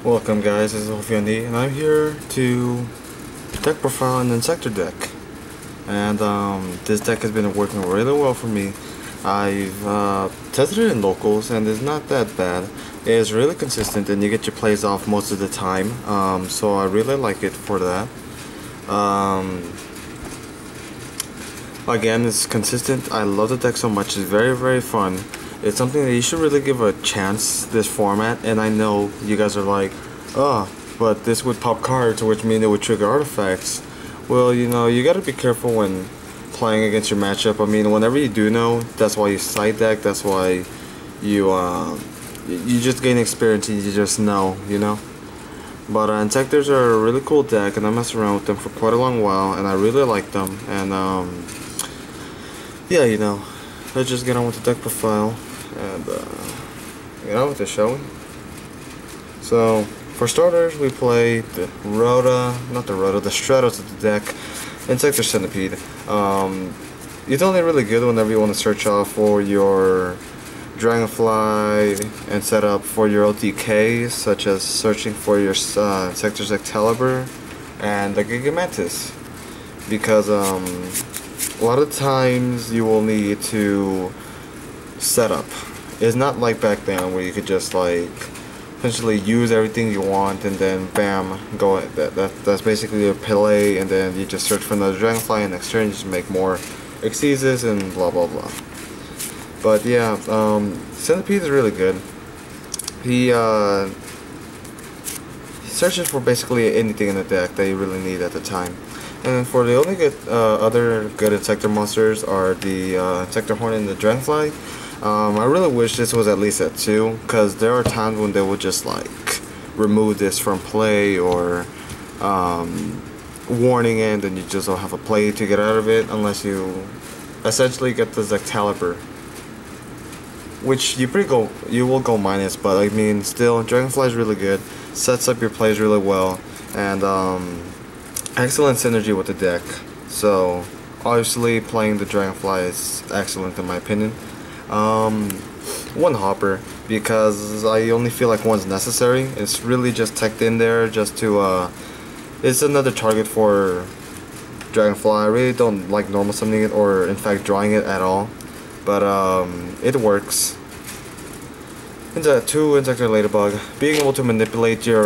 Welcome guys, this is Ophion.E and I'm here to deck profile an Inzektor deck. And this deck has been working really well for me. I've tested it in locals and it's not that bad. It's really consistent and you get your plays off most of the time. So I really like it for that. Again, it's consistent. I love the deck so much. It's very fun. It's something that you should really give a chance, this format, and I know you guys are like, oh, but this would pop cards, which mean it would trigger artifacts. Well, you know, you gotta be careful when playing against your matchup. I mean, whenever you do know, that's why you side deck, that's why you just gain experience and you just know, you know. But Inzektors are a really cool deck, and I messed around with them for quite a long while, and I really like them, and yeah, you know, let's just get on with the deck profile. And get on with it, shall we? So, for starters, we play the the Stratos of the deck, Inzektor Centipede. It's only really good whenever you want to search out for your Dragonfly and set up for your OTKs, such as searching for your Inzektor's Excalibur and the Gigamantis. Because a lot of times you will need to setup. It's not like back then where you could just like essentially use everything you want and then bam, go at that's basically your play, and then you just search for another Dragonfly and next turn you just make more Exceeses and blah blah blah. But yeah, Centipede is really good. He searches for basically anything in the deck that you really need at the time. And for the only good other good Inzektor monsters are the Inzektor Hornet and the Dragonfly. I really wish this was at least at 2, because there are times when they will just like remove this from play or warning it, and you just don't have a play to get out of it unless you essentially get the Excalibur, which you will go minus. But I mean, still, Dragonfly is really good, sets up your plays really well, and excellent synergy with the deck. So obviously playing the Dragonfly is excellent in my opinion. One hopper, because I only feel like one's necessary. It's really just teched in there just to it's another target for Dragonfly. I really don't like normal summoning it, or in fact drawing it at all, but it works. Into 2 Inzektor Ladybug, being able to manipulate your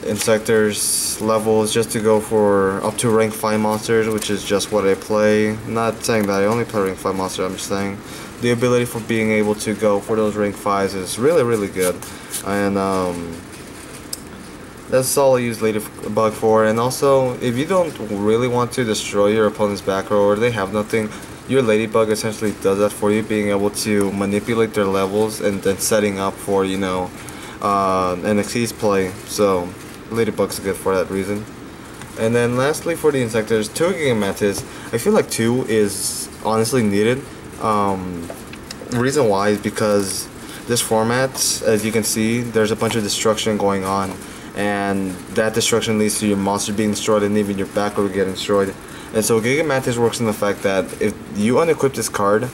Inzektor's levels just to go for up to rank 5 monsters, which is just what I play. Not saying that I only play rank 5 monsters, I'm just saying the ability for being able to go for those rank 5s is really good. And that's all I use Ladybug for. And also, if you don't really want to destroy your opponent's back row or they have nothing, your Ladybug essentially does that for you, being able to manipulate their levels and then setting up for, you know, an Exceeds play. So Ladybug's good for that reason. And then lastly, for the Inzektors, 2 Gigamantis. I feel like 2 is honestly needed. The reason why is because this format, as you can see, there's a bunch of destruction going on, and that destruction leads to your monster being destroyed and even your back row getting destroyed. And so Gigamantis works in the fact that if you unequip this card,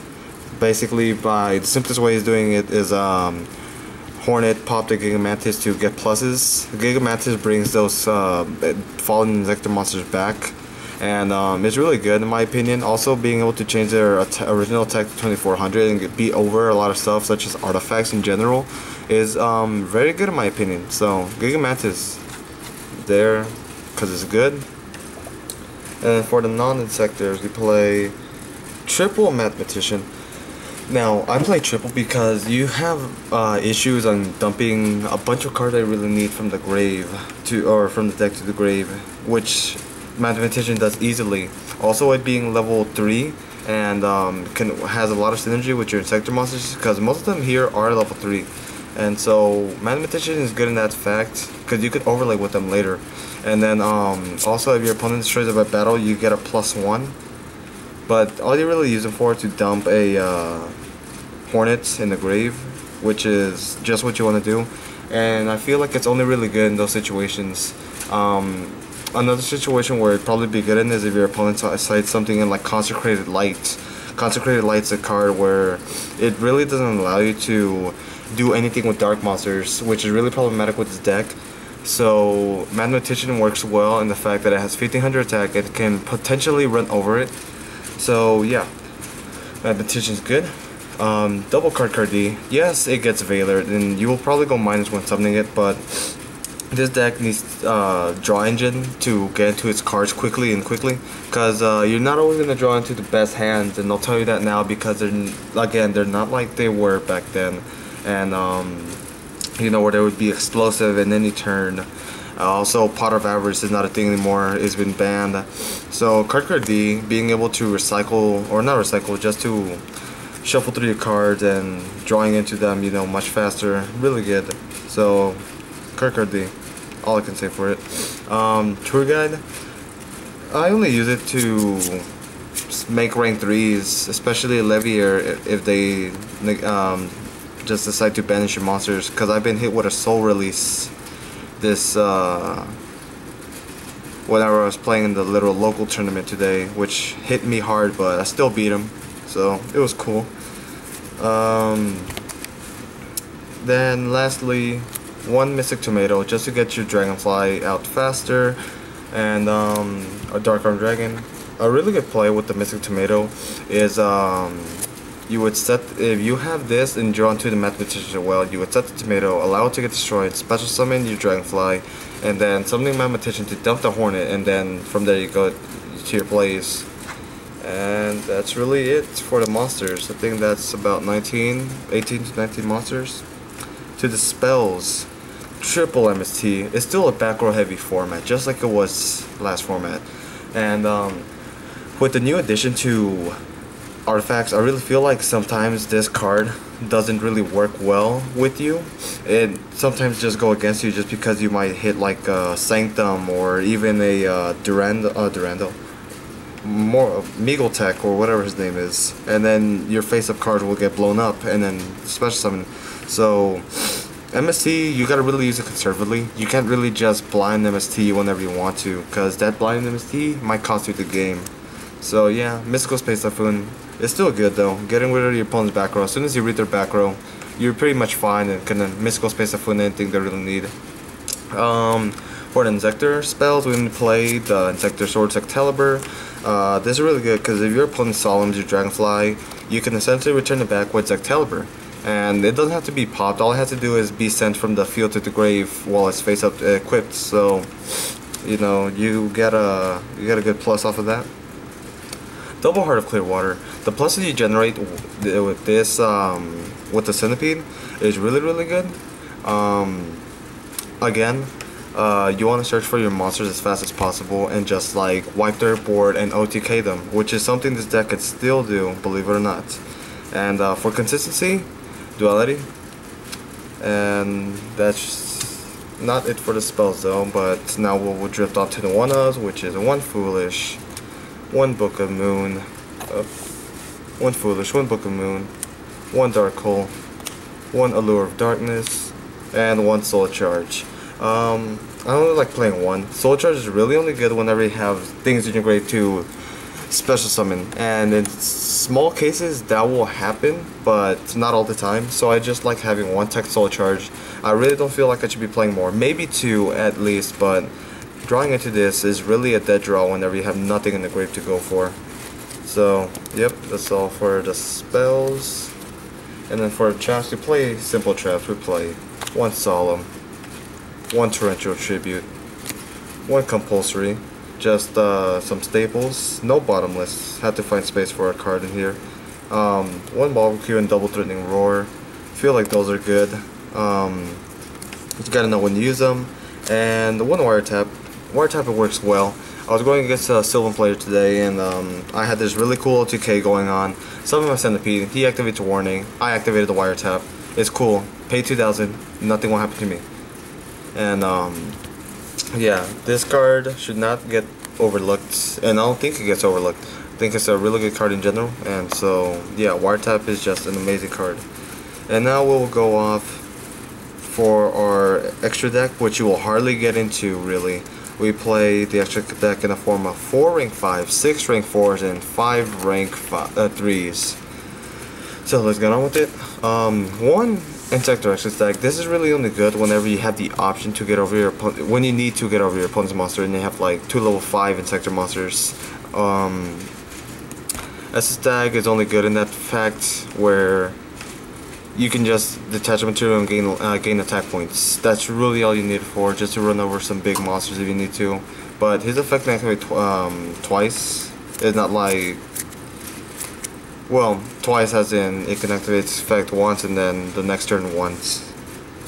basically by the simplest way of doing it is Hornet pop the Gigamantis to get pluses. Gigamantis brings those fallen Inzektor monsters back, and it's really good in my opinion. Also, being able to change their original attack to 2400 and beat over a lot of stuff such as artifacts in general is very good in my opinion. So Gigamantis there because it's good. And for the non-Inzektors, we play triple Mathematician. Now, I play triple because you have issues on dumping a bunch of cards that you really need from the grave or from the deck to the grave, which Mathematician does easily. Also, it being level 3 and has a lot of synergy with your Inzektor monsters, because most of them here are level 3. And so Mathematician is good in that fact because you could overlay with them later. And then also, if your opponent destroys it by battle, you get a +1. But all you really use them for is to dump a Hornet in the grave, which is just what you want to do. And I feel like it's only really good in those situations. Another situation where it'd probably be good in is if your opponent cites something in like Consecrated Light. Consecrated Light's a card where it really doesn't allow you to do anything with dark monsters, which is really problematic with this deck. So Mathematician works well in the fact that it has 1500 attack. It can potentially run over it. So yeah, Mathematician's good. Double card D. Yes, it gets Veiler, and you will probably go -1 summoning it, but this deck needs draw engine to get into its cards quickly, because you're not always gonna draw into the best hands, and I'll tell you that now because they're not like they were back then, and you know, where they would be explosive in any turn. Also, Pot of Avarice is not a thing anymore. It's been banned. So card D, being able to recycle, or not recycle, just to shuffle through your cards and drawing into them, you know, much faster. Really good. So card D, all I can say for it. Tour Guide, I only use it to make rank 3s, especially Levier, if they just decide to banish your monsters, because I've been hit with a soul release this whenever I was playing in the little local tournament today, which hit me hard, but I still beat him, so it was cool. Then lastly, 1 Mystic Tomato just to get your Dragonfly out faster, and a Dark Arm Dragon. A really good play with the Mystic Tomato is you would set, if you have this and draw into the Mathematician well, you would set the tomato, allow it to get destroyed, special summon your Dragonfly, and then summoning Mathematician to dump the Hornet, and then from there you go to your plays. And that's really it for the monsters. I think that's about 18 to 19 monsters. To the spells, triple MST. It's still a back row heavy format, just like it was last format. And with the new addition to artifacts, I really feel like sometimes this card doesn't really work well with you. It sometimes just go against you just because you might hit like a Sanctum or even a Durando, more Meagle Tech or whatever his name is, and then your face-up card will get blown up and then special summon. So MST, you gotta really use it conservatively. You can't really just blind MST whenever you want to, because that blind MST might cost you the game. So yeah, Mystical Space Typhoon is still good though. Getting rid of your opponent's back row. As soon as you read their back row, you're pretty much fine and can Mystical Space Typhoon anything they really need. For the Inzektor spells, we play the Inzektor Swords Excalibur. This is really good because if your opponent Solemns your Dragonfly, you can essentially return it back with Excalibur. And it doesn't have to be popped. All it has to do is be sent from the field to the grave while it's face up equipped. So, you know, you get a good plus off of that. Double Heart of Clearwater. The pluses you generate with this, with the Centipede, is really good. Again, you want to search for your monsters as fast as possible and just like wipe their board and OTK them, which is something this deck can still do, believe it or not. And for consistency, Duality. And that's not it for the spells though, but now we'll drift off to the one-ofs, which is 1 Foolish, 1 Book of Moon, 1 Foolish, 1 Book of Moon, 1 Dark Hole, 1 Allure of Darkness, and 1 Soul Charge. I don't really like playing 1. Soul Charge is really only good whenever you have things in your grave to special summon, and in small cases that will happen, but not all the time. So I just like having 1 tech Soul Charge. I really don't feel like I should be playing more, maybe 2 at least, but drawing into this is really a dead draw whenever you have nothing in the grave to go for. So yep, that's all for the spells. And then for traps, we play simple traps. We play 1 Solemn, 1 Torrential Tribute, 1 Compulsory, just some staples, no bottomless, had to find space for a card in here. 1 Barbecue and Double Threatening Roar, feel like those are good. You gotta know when to use them. And 1 Wiretap. Wiretap, it works well. I was going against a Sylvan player today, and I had this really cool OTK going on. Summon my Centipede, he activates a warning, I activated the Wiretap. It's cool, pay 2,000, nothing will happen to me. And yeah, this card should not get overlooked, and I don't think it gets overlooked. I think it's a really good card in general, and so yeah, Wiretap is just an amazing card. And now we'll go off for our extra deck, which you will hardly get into really. We play the extra deck in the form of 4 rank 5, 6 rank 4s, and 5 rank 3s. So let's get on with it. 1 Inzektor Deck. This is really only good whenever you have the option to get over your opponent, when you need to get over your opponent's monster, and you have like 2 level 5 Inzektor monsters. This deck is only good in that fact where you can just detach material and gain attack points. That's really all you need it for, just to run over some big monsters if you need to. But his effect can activate twice. It's not like, well, twice as in it can activate its effect once and then the next turn once.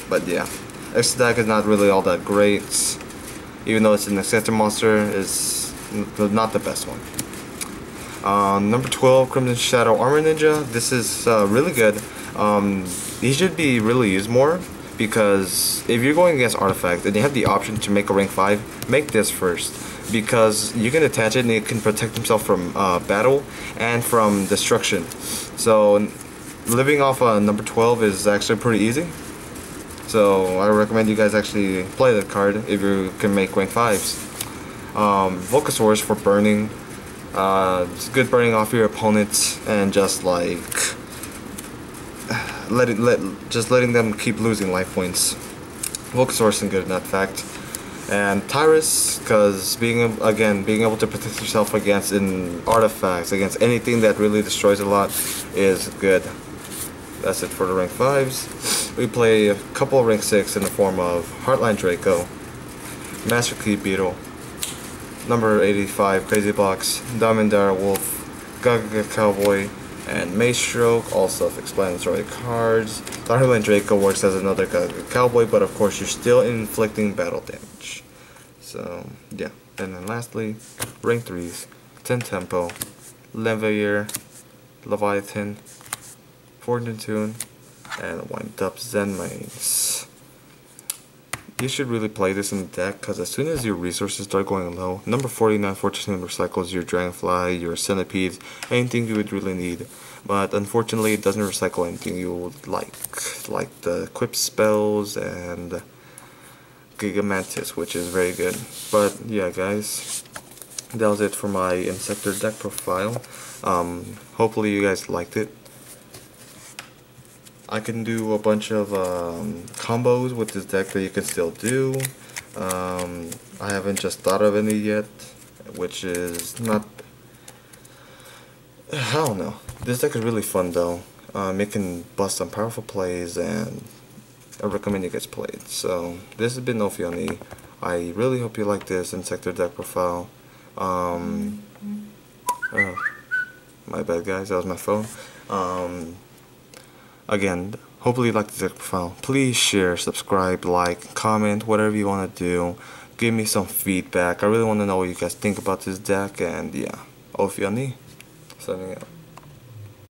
But yeah, this deck is not really all that great. Even though it's an Inzektor monster, it's not the best one. Number 12, Crimson Shadow Armor Ninja. This is really good. He should be really used more, because if you're going against artifact and you have the option to make a rank 5, make this first, because you can attach it and it can protect himself from battle and from destruction. So living off number 12 is actually pretty easy. So I recommend you guys actually play that card if you can make rank 5s. Volcasaurus for burning. It's good burning off your opponents and just like letting them keep losing life points. Volcasaurus is good in that fact. And Tyrus, because being able to protect yourself against artifacts, against anything that really destroys a lot, is good. That's it for the rank 5s. We play a couple of rank 6 in the form of Heartline Draco, Master Key Beetle, number 85 Crazy Box, Diamond Dire Wolf, Gaga Cowboy, and Mace Stroke, all self-explanatory cards. The Heartline Draco works as another Gaga Cowboy, but of course you're still inflicting battle damage. So yeah, and then lastly, rank 3s, 10 Tempo, Levier, Leviathan, Fortune Tune, and Wind Up Zen Mains. You should really play this in the deck, because as soon as your resources start going low, number 49 Fortune recycles your Dragonfly, your Centipedes, anything you would really need. But unfortunately it doesn't recycle anything you would like the Equip spells and Gigamantis, which is very good. But yeah guys, that was it for my Inzektor deck profile. Hopefully you guys liked it. I can do a bunch of combos with this deck that you can still do. I haven't just thought of any yet, which is not... I don't know. This deck is really fun though. It can bust some powerful plays, and I recommend you guys play it. So this has been Ophion.E. I really hope you like this Inzektor deck profile. Oh, my bad guys, that was my phone. Again, hopefully you like the deck profile. Please share, subscribe, like, comment, whatever you want to do. Give me some feedback. I really want to know what you guys think about this deck. And yeah, Ophion.E, signing out.